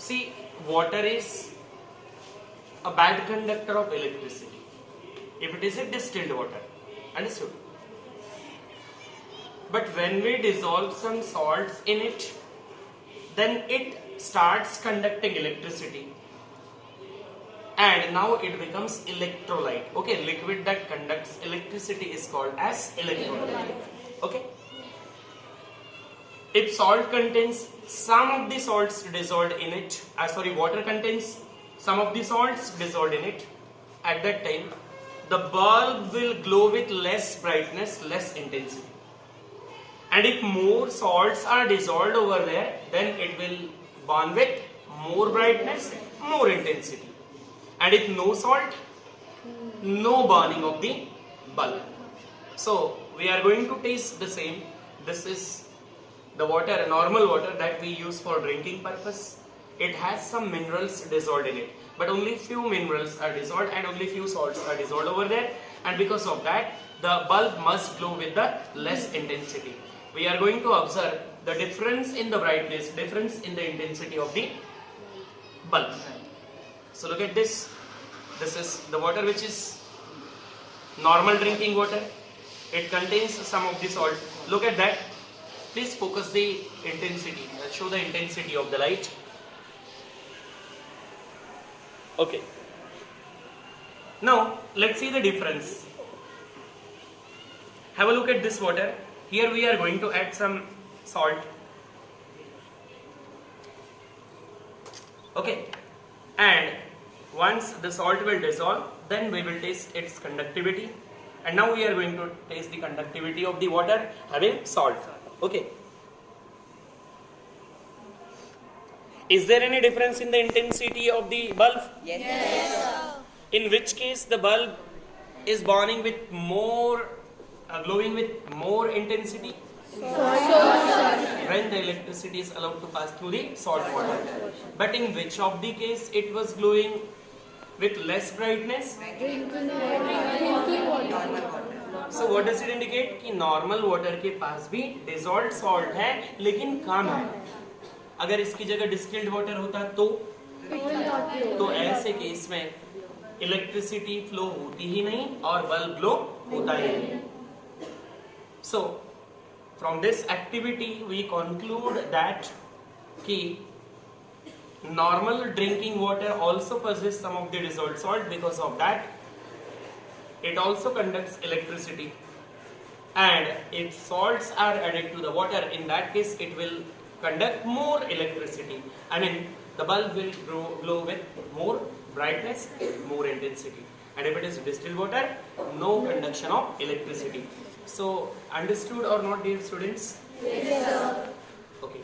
See, water is a bad conductor of electricity if it is a distilled water. Understood? But when we dissolve some salts in it, then it starts conducting electricity, and now it becomes electrolyte. Okay, liquid that conducts electricity is called as electrolyte. Okay, if salt contains some of the salts dissolved in it, water contains some of the salts dissolved in it, at that time the bulb will glow with less brightness, less intensity. And if more salts are dissolved over there, then it will burn with more brightness, more intensity. And if no salt, no burning of the bulb. So we are going to taste the same. This is the water, normal water that we use for drinking purpose. It has some minerals dissolved in it, but only few minerals are dissolved and only few salts are dissolved over there. And because of that, the bulb must glow with the less intensity. We are going to observe the difference in the brightness, difference in the intensity of the bulb. So look at this. This is the water which is normal drinking water. It contains some of the salt. Look at that. Please focus the intensity. Show the intensity of the light. Okay. Now let's see the difference. Have a look at this water. Here we are going to add some salt. Okay, and once the salt will dissolve, then we will taste its conductivity. And now we are going to taste the conductivity of the water having salt. Okay. Is there any difference in the intensity of the bulb? Yes. In which case the bulb is burning with more, glowing with more intensity? When the electricity is allowed to pass through the salt water. But in which of the case it was glowing with less brightness? So what does it indicate? कि normal water के पास भी dissolved salt है, लेकिन कम है. अगर इसकी जगह distilled water होता तो ऐसे केस में इलेक्ट्रिसिटी फ्लो होती ही नहीं और बल्ब ग्लो होता ही नहीं. So from this activity we conclude that कि normal drinking water also possesses some of the dissolved salt. Because of that it also conducts electricity, and if salts are added to the water, in that case it will conduct more electricity. I mean, the bulb will glow with more brightness, more intensity. And if it is distilled water, no conduction of electricity. So understood or not, dear students? Yes, sir. Okay.